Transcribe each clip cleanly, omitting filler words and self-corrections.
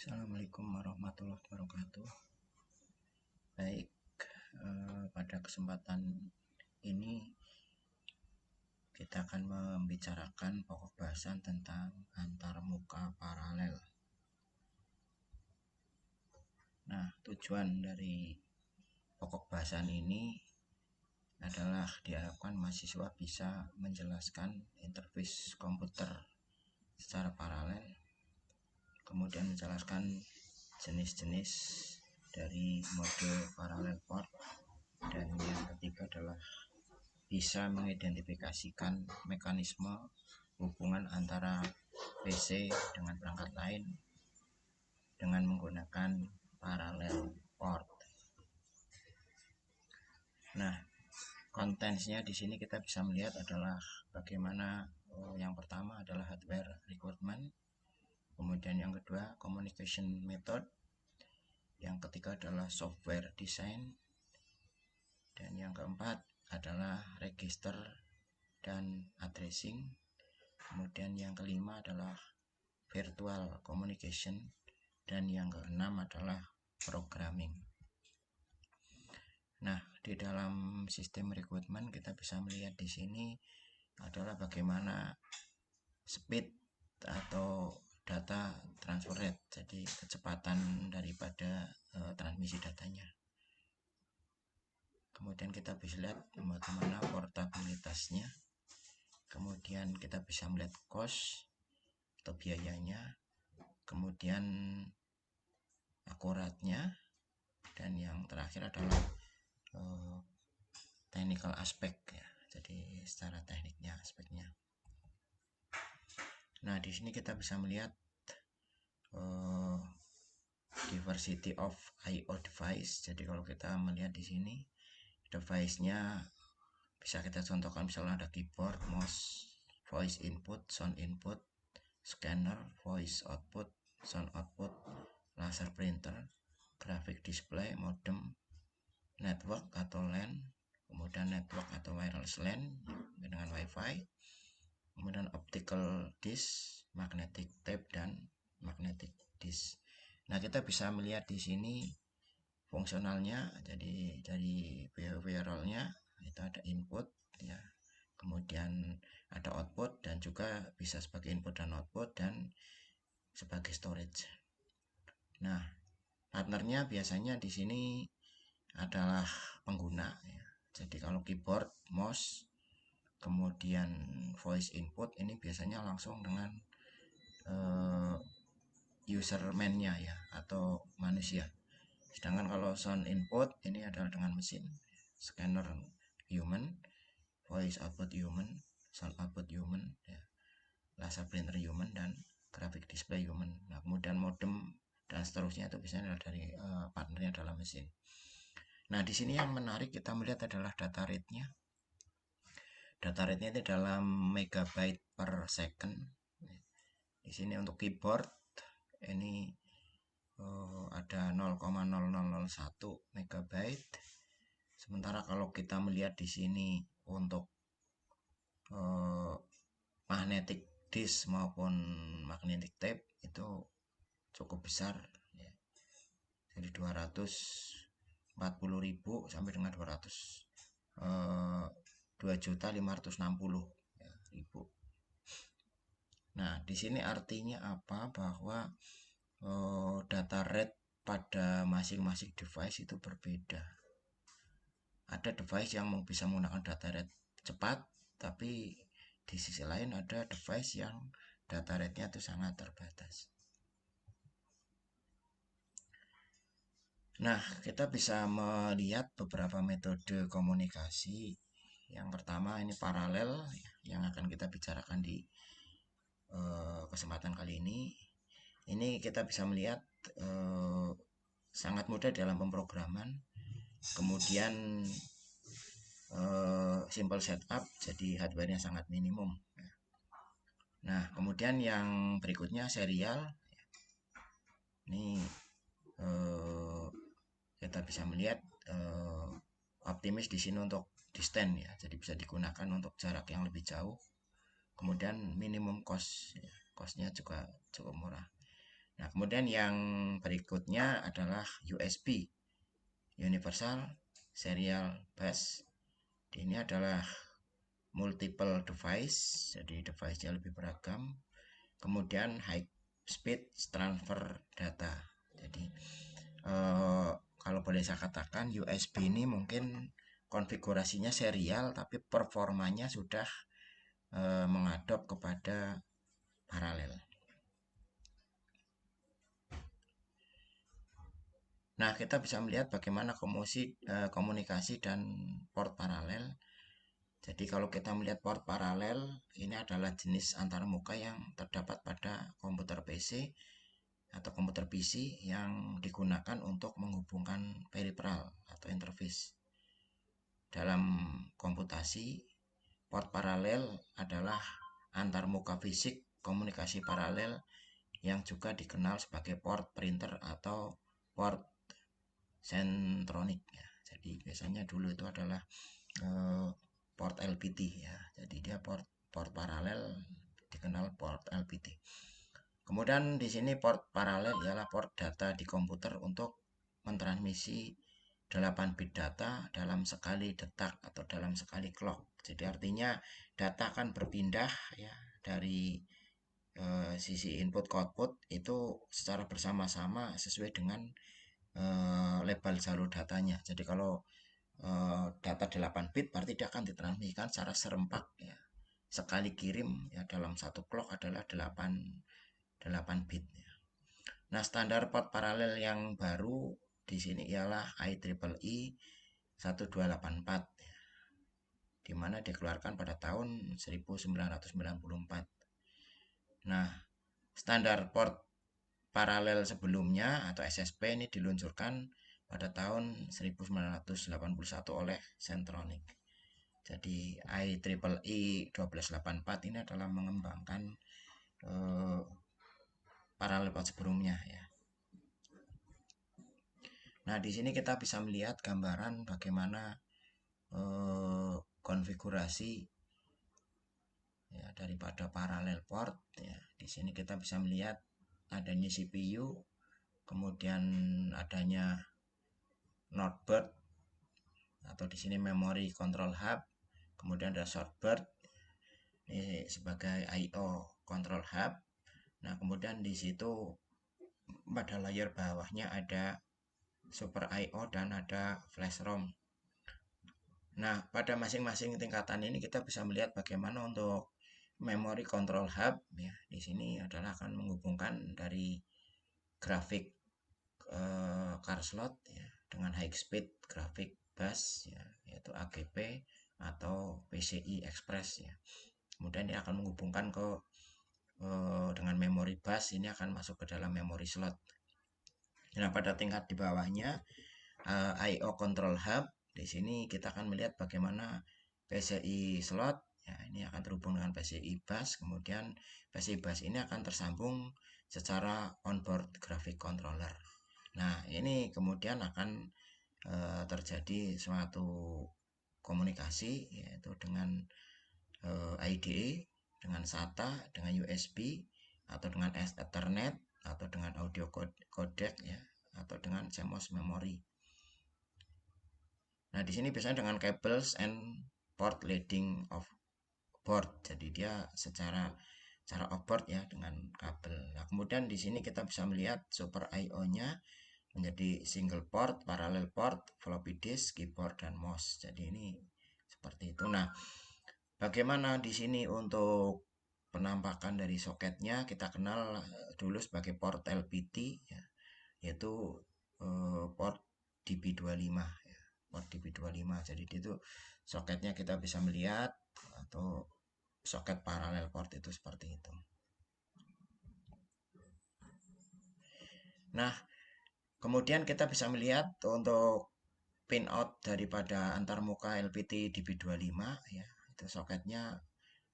Assalamualaikum warahmatullahi wabarakatuh. Baik, pada kesempatan ini kita akan membicarakan pokok bahasan tentang antarmuka paralel. Nah, tujuan dari pokok bahasan ini adalah diharapkan mahasiswa bisa menjelaskan interface komputer secara paralel, kemudian menjelaskan jenis-jenis dari mode parallel port, dan yang ketiga adalah bisa mengidentifikasikan mekanisme hubungan antara PC dengan perangkat lain dengan menggunakan parallel port. Nah, kontennya di sini kita bisa melihat adalah bagaimana yang pertama adalah hardware requirement, kemudian yang kedua communication method, yang ketiga adalah software design, dan yang keempat adalah register dan addressing, kemudian yang kelima adalah virtual communication, dan yang keenam adalah programming. Nah, di dalam sistem rekrutmen kita bisa melihat di sini adalah bagaimana speed atau data transfer rate, jadi kecepatan daripada transmisi datanya. Kemudian kita bisa lihat bagaimana portabilitasnya. Kemudian kita bisa melihat cost atau biayanya, kemudian akuratnya, dan yang terakhir adalah technical aspek ya. Jadi secara tekniknya, aspeknya. Nah, di sini kita bisa melihat diversity of I/O device. Jadi kalau kita melihat di sini device-nya bisa kita contohkan, misalnya ada keyboard, mouse, voice input, sound input, scanner, voice output, sound output, laser printer, graphic display, modem, network atau LAN, kemudian network atau wireless LAN dengan WiFi, kemudian optical disc, magnetic tape, dan magnetic disc. Nah, kita bisa melihat di sini fungsionalnya. Jadi dari behavioralnya itu ada input ya, kemudian ada output, dan juga bisa sebagai input dan output, dan sebagai storage. Nah, partnernya biasanya di sini adalah pengguna ya. Jadi kalau keyboard, mouse, kemudian voice input ini biasanya langsung dengan userman-nya ya, atau manusia. Sedangkan kalau sound input ini adalah dengan mesin, scanner human, voice output human, sound output human ya, laser printer human, dan graphic display human. Nah, kemudian modem dan seterusnya itu biasanya dari partnernya adalah mesin. Nah, di sini yang menarik kita melihat adalah data rate-nya. Data rate-nya itu dalam megabyte per second. Di sini untuk keyboard ini ada 0,0001 megabyte. Sementara kalau kita melihat di sini untuk magnetic disk maupun magnetic tape itu cukup besar ya. Jadi 240.000 sampai dengan 2.560.000. Nah, di sini artinya apa? Bahwa data rate pada masing-masing device itu berbeda. Ada device yang bisa menggunakan data rate cepat, tapi di sisi lain ada device yang data rate-nya itu sangat terbatas. Nah, kita bisa melihat beberapa metode komunikasi. Yang pertama ini paralel yang akan kita bicarakan di kesempatan kali ini. Ini kita bisa melihat sangat mudah dalam pemrograman, kemudian simple setup, jadi hardware-nya sangat minimum. Nah, kemudian yang berikutnya serial. Ini kita bisa melihat optimis di sini untuk distance ya, jadi bisa digunakan untuk jarak yang lebih jauh. Kemudian minimum cost ya, costnya juga cukup murah. Nah, kemudian yang berikutnya adalah USB, Universal Serial Bus. Ini adalah multiple device, jadi device-nya lebih beragam. Kemudian high speed transfer data. Jadi kalau boleh saya katakan USB ini mungkin konfigurasinya serial tapi performanya sudah mengadop kepada paralel. Nah, kita bisa melihat bagaimana komunikasi dan port paralel. Jadi kalau kita melihat port paralel, ini adalah jenis antarmuka yang terdapat pada komputer PC atau komputer PC yang digunakan untuk menghubungkan peripheral atau interface. Dalam komputasi, port paralel adalah antarmuka fisik komunikasi paralel yang juga dikenal sebagai port printer atau port sentronic ya. Jadi biasanya dulu itu adalah port LPT ya. Jadi dia port paralel dikenal port LPT. Kemudian di sini port paralel ialah port data di komputer untuk mentransmisi 8 bit data dalam sekali detak atau dalam sekali clock. Jadi artinya data akan berpindah ya dari sisi input ke output itu secara bersama-sama sesuai dengan label jalur datanya. Jadi kalau data 8 bit berarti dia akan ditransmisikan secara serempak ya. Sekali kirim ya dalam satu clock adalah 8 bit ya. Nah, standar port paralel yang baru di sini ialah IEEE 1284 ya, di mana dikeluarkan pada tahun 1994. Nah, standar port paralel sebelumnya atau SSP ini diluncurkan pada tahun 1981 oleh Centronic. Jadi IEEE 1284 ini adalah mengembangkan paralel port sebelumnya ya. Nah, di sini kita bisa melihat gambaran bagaimana konfigurasi ya daripada paralel port ya. Di sini kita bisa melihat adanya CPU, kemudian adanya Noteboard atau di sini memory control hub, kemudian ada shortboard ini sebagai I/O control hub. Nah, kemudian di situ pada layer bawahnya ada Super I/O dan ada flash ROM. Nah, pada masing-masing tingkatan ini kita bisa melihat bagaimana untuk memory control hub ya. Di sini adalah akan menghubungkan dari grafik card slot ya dengan high speed grafik bus ya, yaitu AGP atau PCI Express ya. Kemudian dia akan menghubungkan ke dengan memori bus, ini akan masuk ke dalam memori slot. Nah, pada tingkat di bawahnya I/O control hub, di sini kita akan melihat bagaimana PCI slot ya, ini akan terhubung dengan PCI bus, kemudian PCI bus ini akan tersambung secara onboard graphic controller. Nah, ini kemudian akan terjadi suatu komunikasi yaitu dengan IDE, dengan SATA, dengan USB, atau dengan Ethernet, atau dengan audio codec ya, atau dengan CMOS memory. Nah, di sini biasanya dengan cables and port leading of board. Jadi dia secara offboard ya dengan kabel. Nah, kemudian di sini kita bisa melihat Super I/O-nya menjadi single port, parallel port, floppy disk, keyboard dan mouse. Jadi ini seperti itu. Nah, bagaimana di sini untuk penampakan dari soketnya? Kita kenal dulu sebagai port LPT ya, yaitu port DB25 ya, port DB25. Jadi itu soketnya kita bisa melihat atau soket paralel port itu seperti itu. Nah, kemudian kita bisa melihat untuk pin out daripada antarmuka LPT DB25 ya, itu soketnya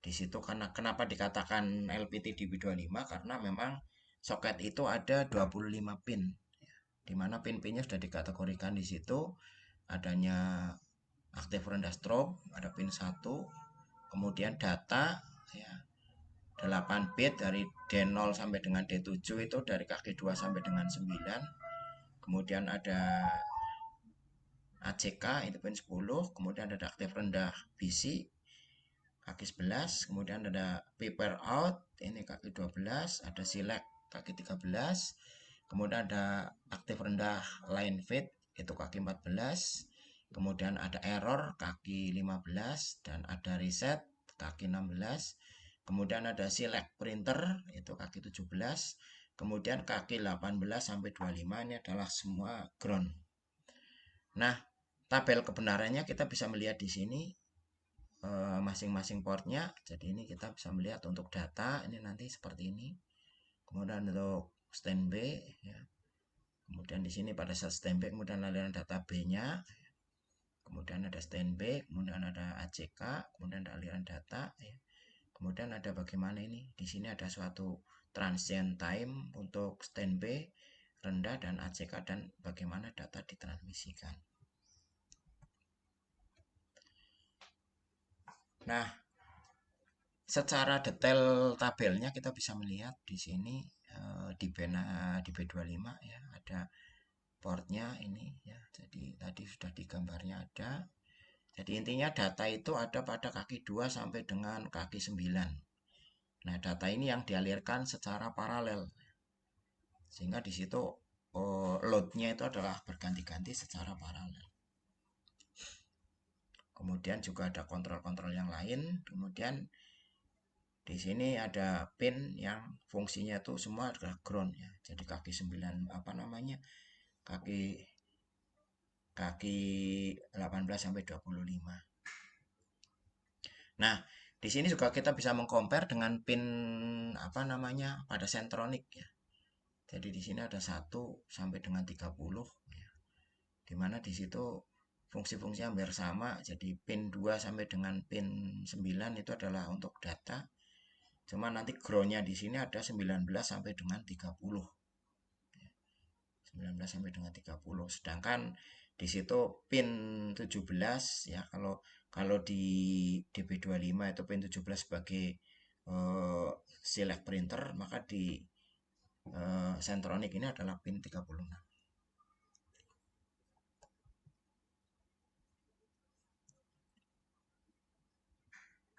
di situ. Karena kenapa dikatakan LPT DB25? Karena memang soket itu ada 25 pin ya, di mana pin-pinnya sudah dikategorikan di situ. Adanya aktif rendah strobe, ada pin 1, kemudian data ya, 8 bit dari D0 sampai dengan D7 itu dari kaki 2 sampai dengan 9. Kemudian ada ACK itu pin 10, kemudian ada aktif rendah BC kaki 11, kemudian ada paper out ini kaki 12, ada select kaki 13, kemudian ada aktif rendah line fit itu kaki 14, kemudian ada error kaki 15 dan ada reset kaki 16, kemudian ada select printer itu kaki 17, kemudian kaki 18 sampai 25 ini adalah semua ground. Nah, tabel kebenarannya kita bisa melihat di sini masing-masing portnya. Jadi ini kita bisa melihat untuk data ini nanti seperti ini. Kemudian untuk standby ya. Kemudian di sini pada saat standby kemudian aliran data B-nya. Kemudian ada standby, kemudian ada ACK, kemudian ada aliran data ya. Kemudian ada bagaimana ini? Di sini ada suatu transient time untuk standby rendah dan ACK dan bagaimana data ditransmisikan. Nah, secara detail tabelnya kita bisa melihat di sini di B25 ya ada portnya ini ya. Jadi tadi sudah di gambarnya ada. Jadi intinya data itu ada pada kaki 2 sampai dengan kaki 9. Nah, data ini yang dialirkan secara paralel. Sehingga di situ load-nya itu adalah berganti-ganti secara paralel. Kemudian juga ada kontrol-kontrol yang lain. Kemudian di sini ada pin yang fungsinya itu semua adalah ground ya. Jadi kaki 9 apa namanya? Kaki 18 sampai 25. Nah, di sini juga kita bisa mengcompare dengan pin apa namanya? Pada Centronic ya. Jadi di sini ada 1 sampai dengan 30 ya. Dimana di situ fungsi-fungsi hampir sama. Jadi pin 2 sampai dengan pin 9 itu adalah untuk data. Cuma nanti groundnya di sini ada 19 sampai dengan 30. 19 sampai dengan 30. Sedangkan di situ pin 17 ya kalau di DB25 itu pin 17 sebagai select printer, maka di Centronic ini adalah pin 36.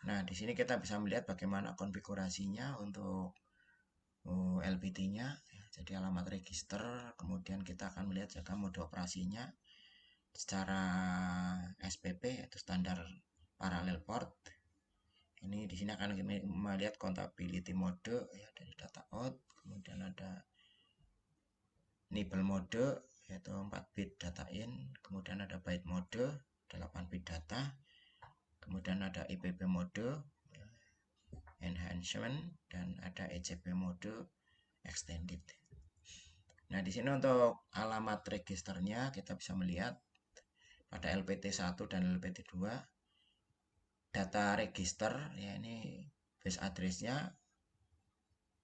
Nah, di sini kita bisa melihat bagaimana konfigurasinya untuk LPT-nya. Jadi alamat register, kemudian kita akan melihat juga mode operasinya secara SPP yaitu standar parallel port. Ini di sini akan melihat compatibility mode ya dari data out, kemudian ada nibble mode yaitu 4 bit data in, kemudian ada byte mode 8 bit data, kemudian ada IPP mode enhancement dan ada ECP mode extended. Nah, di sini untuk alamat registernya kita bisa melihat pada LPT1 dan LPT2 data register ya ini base address-nya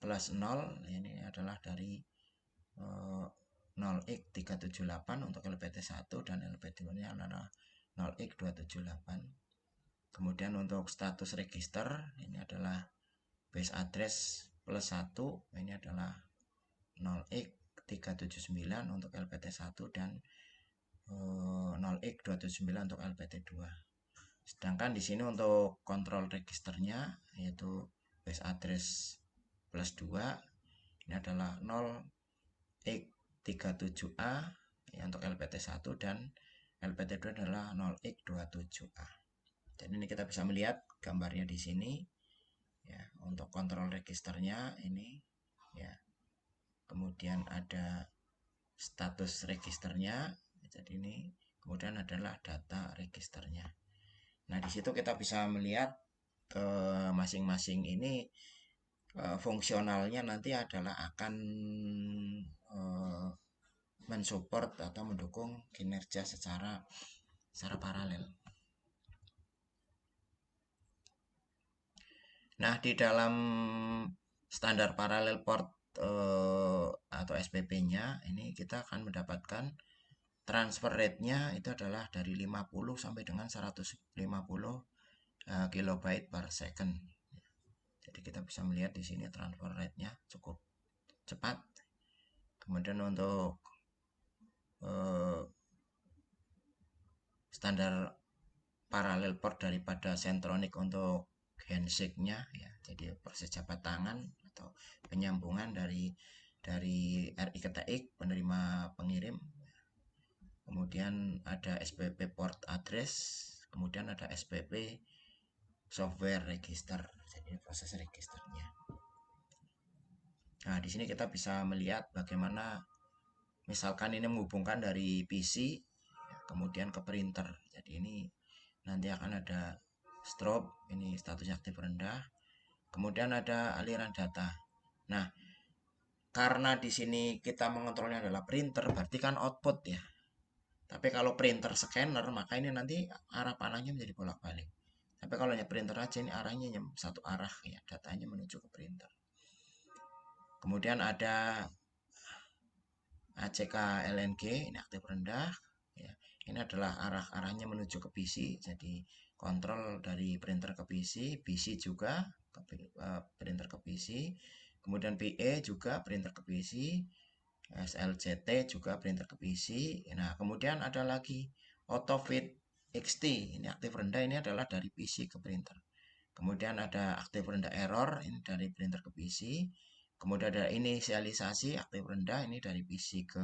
plus 0 ini adalah dari 0x378 untuk LPT1 dan LPT2-nya adalah 0x278. Kemudian untuk status register ini adalah base address plus 1 ini adalah 0x379 untuk LPT1 dan 0x279 untuk LPT2. Sedangkan di sini untuk kontrol registernya yaitu base address plus 2 ini adalah 0x37A ya, untuk LPT1 dan LPT2 adalah 0x27A. Jadi ini kita bisa melihat gambarnya di sini ya untuk kontrol registernya ini ya. Kemudian ada status registernya. Jadi ini kemudian adalah data registernya. Nah, di situ kita bisa melihat masing-masing ini fungsionalnya nanti adalah akan mensupport atau mendukung kinerja secara paralel. Nah, di dalam standar parallel port atau SPP-nya ini kita akan mendapatkan transfer rate-nya itu adalah dari 50 sampai dengan 150 kilobyte per second. Jadi kita bisa melihat di sini transfer rate-nya cukup cepat. Kemudian untuk standar paralel port daripada Centronic untuk handshake-nya ya. Jadi proses jabat tangan atau penyambungan dari RI ke TX penerima pengirim. Kemudian ada SPP port address, kemudian ada SPP software register. Jadi proses registernya. Nah, di sini kita bisa melihat bagaimana misalkan ini menghubungkan dari PC kemudian ke printer. Jadi ini nanti akan ada strobe, ini statusnya aktif rendah. Kemudian ada aliran data. Nah, karena di sini kita mengontrolnya adalah printer, berarti kan output ya. Tapi kalau printer scanner, maka ini nanti arah panahnya menjadi bolak-balik. Tapi kalau hanya printer aja, ini arahnya satu arah ya, datanya menuju ke printer. Kemudian ada ACK LNG, ini aktif rendah. Ya, ini adalah arahnya menuju ke PC, jadi kontrol dari printer ke PC, PC juga printer ke PC, kemudian PE juga printer ke PC, SLCT juga printer ke PC. Nah, kemudian ada lagi AutoFit XT, ini aktif rendah, ini adalah dari PC ke printer. Kemudian ada aktif rendah error, ini dari printer ke PC. Kemudian ada inisialisasi aktif rendah, ini dari PC ke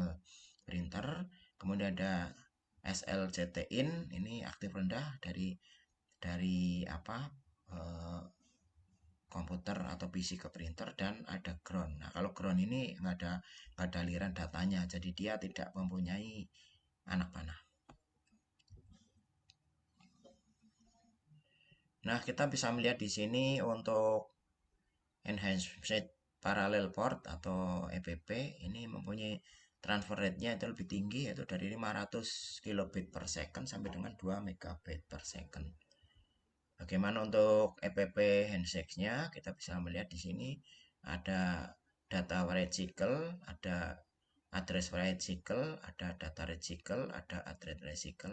printer. Kemudian ada SLCT in, ini aktif rendah dari apa komputer atau PC ke printer, dan ada ground. Nah, kalau ground ini nggak ada aliran datanya, jadi dia tidak mempunyai anak panah. Nah, kita bisa melihat di sini untuk enhanced parallel port atau EPP ini mempunyai transfer rate-nya itu lebih tinggi, yaitu dari 500 kilobit per second sampai dengan 2 megabit per second. Bagaimana untuk EPP handshake-nya? Kita bisa melihat di sini ada data write cycle, ada address write cycle, ada data read cycle, ada address write cycle.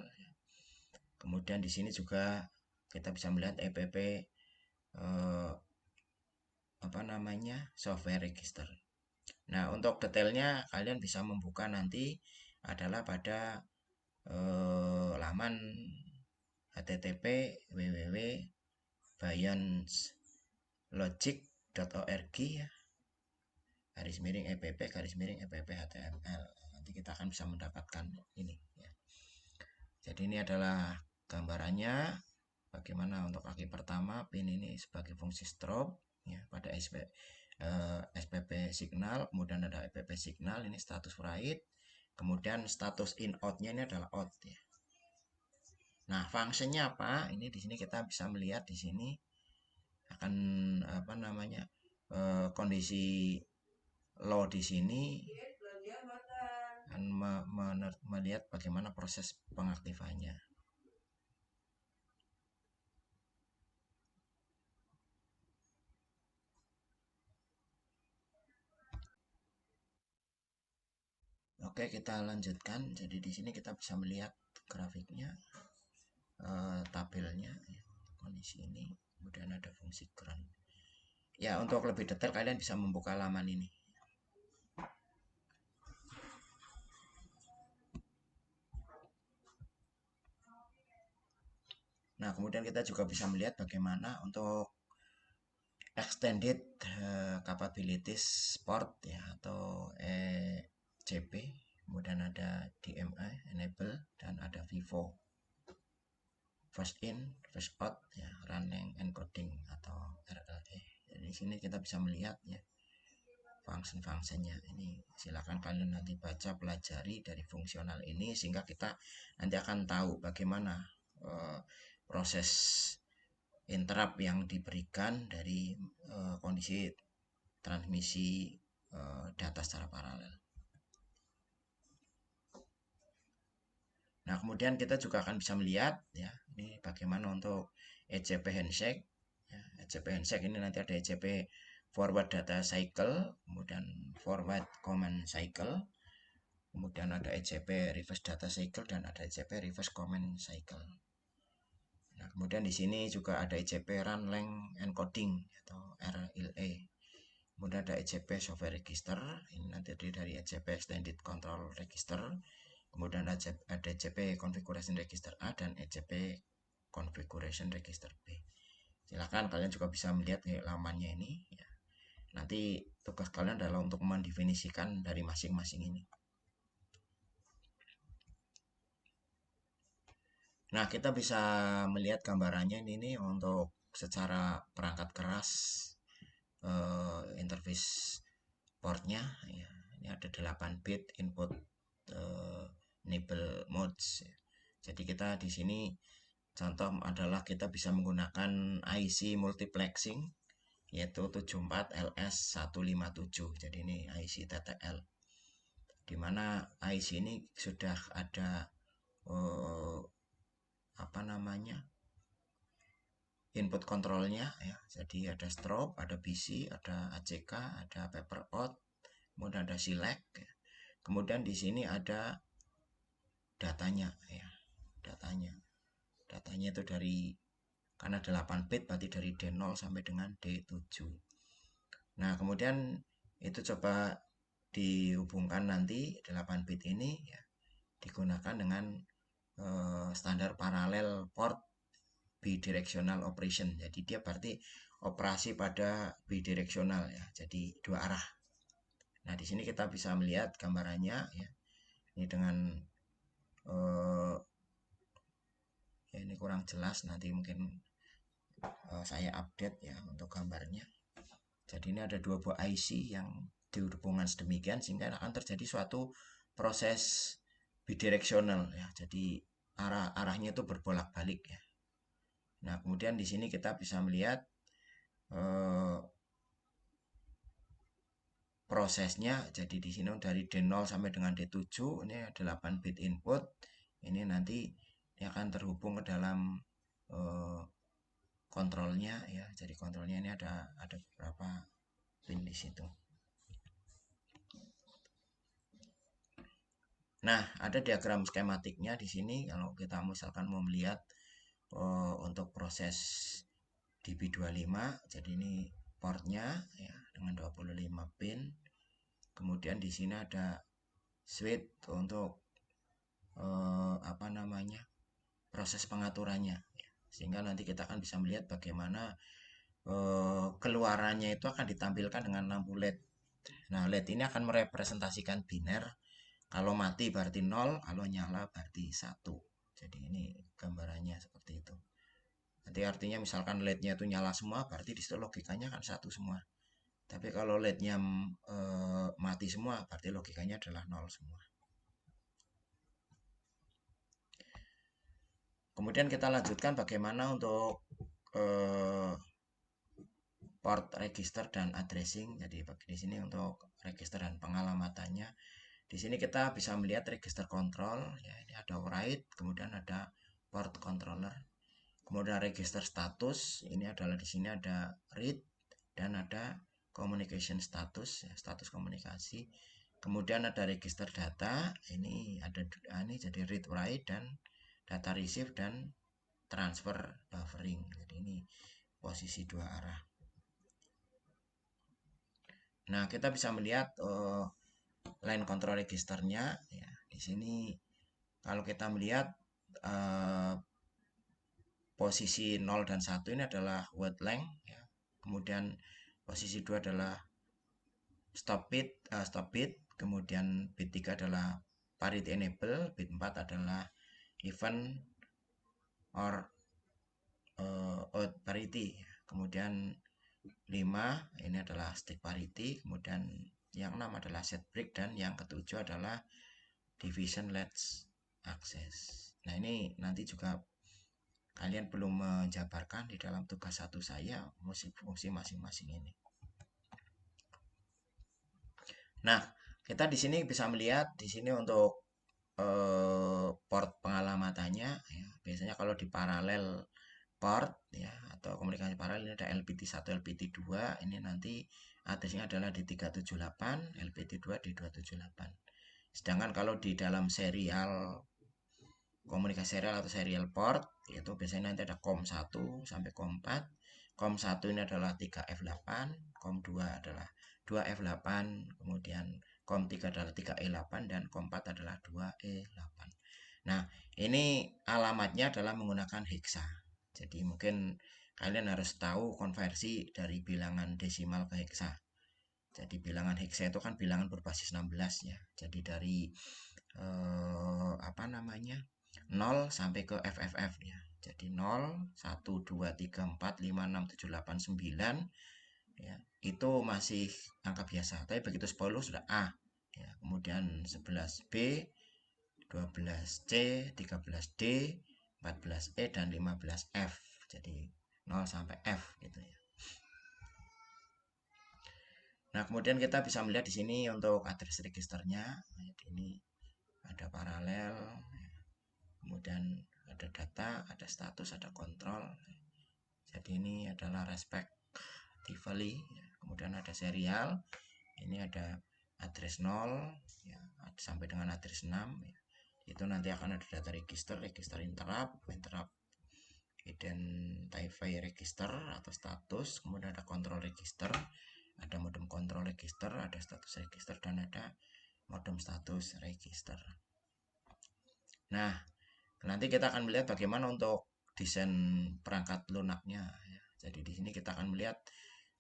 Kemudian di sini juga kita bisa melihat EPP software register. Nah, untuk detailnya kalian bisa membuka nanti adalah pada laman http://bayonslogic.org ya, /EPP HTML. Nanti kita akan bisa mendapatkan ini ya. Jadi ini adalah gambarannya bagaimana untuk kaki pertama pin ini sebagai fungsi strobe ya pada SPP signal, kemudian ada EPP signal, ini status write, kemudian status in out-nya ini adalah out ya. Nah, fungsinya apa? Ini di sini kita bisa melihat di sini akan kondisi low di sini akan melihat bagaimana proses pengaktifannya. Oke, kita lanjutkan. Jadi di sini kita bisa melihat grafiknya, tabelnya, ya, kondisi ini. Kemudian ada fungsi ground. Ya, untuk lebih detail kalian bisa membuka halaman ini. Nah, kemudian kita juga bisa melihat bagaimana untuk extended capabilities port ya atau ECP. Kemudian ada DMA enable dan ada Vivo first in first out ya, running encoding atau RLE. Jadi di sini kita bisa melihat ya function-functionnya. Ini silakan kalian nanti baca, pelajari dari fungsional ini sehingga kita nanti akan tahu bagaimana proses interrupt yang diberikan dari kondisi transmisi data secara paralel. Nah, kemudian kita juga akan bisa melihat ya, ini bagaimana untuk ECP handshake. Ya, ECP handshake ini nanti ada ECP forward data cycle, kemudian forward command cycle, kemudian ada ECP reverse data cycle dan ada ECP reverse command cycle. Nah, kemudian di sini juga ada ECP run length encoding atau RLE. Kemudian ada ECP software register, ini nanti dari ECP extended control register. Kemudian ada ECP configuration register A dan ECP configuration register B. Silakan kalian juga bisa melihat lamannya ini ya. Nanti tugas kalian adalah untuk mendefinisikan dari masing-masing ini. Nah, kita bisa melihat gambarannya ini untuk secara perangkat keras interface portnya ya. Ini ada 8 bit input enable modes ya. Jadi kita di sini contoh adalah kita bisa menggunakan IC multiplexing yaitu 74LS157. Jadi ini IC TTL. Dimana IC ini sudah ada apa namanya? Input kontrolnya ya. Jadi ada strobe, ada BC, ada ACK, ada paper out, kemudian ada select ya. Kemudian di sini ada datanya ya. Datanya itu dari karena 8 bit berarti dari D0 sampai dengan D7. Nah, kemudian itu coba dihubungkan nanti 8 bit ini ya digunakan dengan standar paralel port bidirectional operation. Jadi dia berarti operasi pada bidirectional ya. Jadi dua arah. Nah, di sini kita bisa melihat gambarannya ya. Ini dengan ya ini kurang jelas, nanti mungkin saya update ya untuk gambarnya. Jadi ini ada dua buah IC yang dihubungkan sedemikian sehingga akan terjadi suatu proses bidirectional ya. Jadi arahnya itu berbolak-balik ya. Nah, kemudian di sini kita bisa melihat prosesnya. Jadi di sini dari D0 sampai dengan D7 ini 8 bit input. Ini nanti ini akan terhubung ke dalam kontrolnya ya. Jadi kontrolnya ini ada beberapa pin di situ. Nah, ada diagram skematiknya di sini kalau kita misalkan mau melihat untuk proses DB25. Jadi ini portnya ya dengan 25 pin. Kemudian di sini ada switch untuk apa namanya? Proses pengaturannya ya. Sehingga nanti kita akan bisa melihat bagaimana keluarannya itu akan ditampilkan dengan lampu LED. Nah, LED ini akan merepresentasikan biner. Kalau mati berarti 0, kalau nyala berarti 1. Jadi ini gambarannya seperti itu. Nanti artinya misalkan LED-nya itu nyala semua, berarti di situ logikanya kan 1 semua. Tapi kalau LED-nya mati semua, berarti logikanya adalah 0 semua. Kemudian kita lanjutkan bagaimana untuk port register dan addressing. Jadi di sini untuk register dan pengalamatannya. Di sini kita bisa melihat register control ya, ini ada write, kemudian ada port controller. Kemudian register status, ini adalah di sini ada read dan ada communication status ya, status komunikasi. Kemudian ada register data, ini ada ini jadi read write dan data receive dan transfer buffering. Jadi ini posisi dua arah. Nah, kita bisa melihat line control registernya ya. Di sini kalau kita melihat posisi 0 dan 1 ini adalah word length ya. Kemudian posisi 2 adalah stop bit, kemudian bit 3 adalah parity enable, bit 4 adalah event or out parity. Kemudian 5 ini adalah stick parity, kemudian yang 6 adalah set break dan yang ketujuh adalah division let's access. Nah, ini nanti juga kalian belum menjabarkan di dalam tugas satu saya fungsi masing-masing ini. Nah, kita di sini bisa melihat di sini untuk port pengalamatannya ya. Biasanya kalau di paralel port ya atau komunikasi paralel ini ada LPT1, LPT2, ini nanti addressnya adalah di 378, LPT2 di 278. Sedangkan kalau di dalam serial komunikasi serial atau serial port, yaitu biasanya nanti ada COM1 sampai COM4. COM1 ini adalah 3F8, COM2 adalah 2F8, kemudian COM3 adalah 3E8, dan COM4 adalah 2E8. Nah, ini alamatnya adalah menggunakan hexa. Jadi mungkin kalian harus tahu konversi dari bilangan desimal ke hexa. Jadi bilangan hexa itu kan bilangan berbasis 16 ya. Jadi dari apa namanya? 0 sampai ke FFF ya. Jadi 0, 1, 2, 3, 4, 5, 6, 7, 8, 9 ya. Itu masih angka biasa. Tapi begitu 10 sudah A ya. Kemudian 11B, 12C, 13D, 14E, dan 15F. Jadi 0 sampai F gitu ya. Nah, kemudian kita bisa melihat di sini untuk address registernya. Ini ada paralel, kemudian ada data, ada status, ada kontrol. Jadi ini adalah respectively. Kemudian ada serial. Ini ada address 0 ya, sampai dengan address 6 ya. Itu nanti akan ada data register, register interrupt, interrupt identify register atau status, kemudian ada control register, ada modem control register, ada status register, dan ada modem status register. Nah, nanti kita akan melihat bagaimana untuk desain perangkat lunaknya ya. Jadi di sini kita akan melihat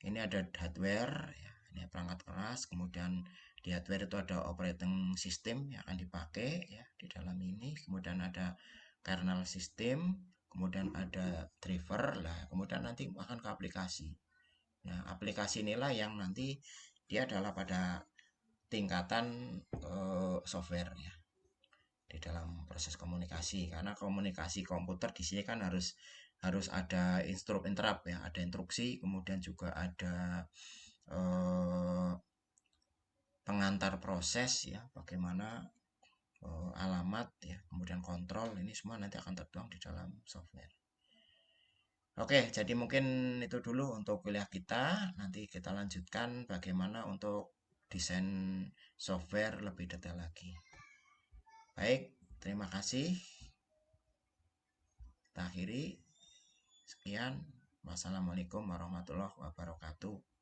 ini ada hardware ya, ini perangkat keras, kemudian di hardware itu ada operating system yang akan dipakai ya di dalam ini, kemudian ada kernel system, kemudian ada driver lah, kemudian nanti akan ke aplikasi. Nah, aplikasi inilah yang nanti dia adalah pada tingkatan software ya di dalam proses komunikasi, karena komunikasi komputer di sini kan harus ada interrupt ya, ada instruksi, kemudian juga ada pengantar proses ya, bagaimana alamat ya, kemudian kontrol, ini semua nanti akan tertuang di dalam software. Oke, jadi mungkin itu dulu untuk kuliah kita. Nanti kita lanjutkan bagaimana untuk desain software lebih detail lagi. Baik, terima kasih. Kita akhiri. Sekian. Wassalamualaikum warahmatullahi wabarakatuh.